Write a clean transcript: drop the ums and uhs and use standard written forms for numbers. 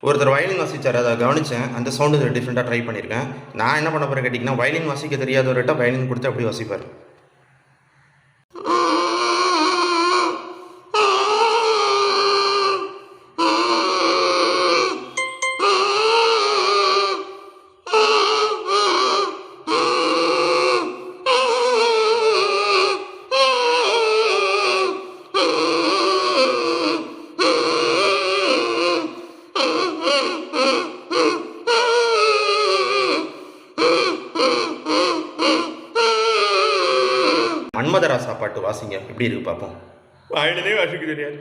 ஒருத்தர் வயலின் வாசிச்சார், அதை கவனிச்சேன். அந்த சவுண்டு டிஃப்ரெண்ட்டா ட்ரை பண்ணியிருக்கேன். நான் என்ன பண்ண போறேன் கேட்டீங்கன்னா, வயலின் வாசிக்க தெரியாதவர்கிட்ட வயலின் குடுத்து அப்படி வாசிப்பாரு. மன்மதராசா பாட்டு வாசிங்க, எப்படி இருக்கு பார்ப்போம். வயலினே வாசிக்க தெரியாது.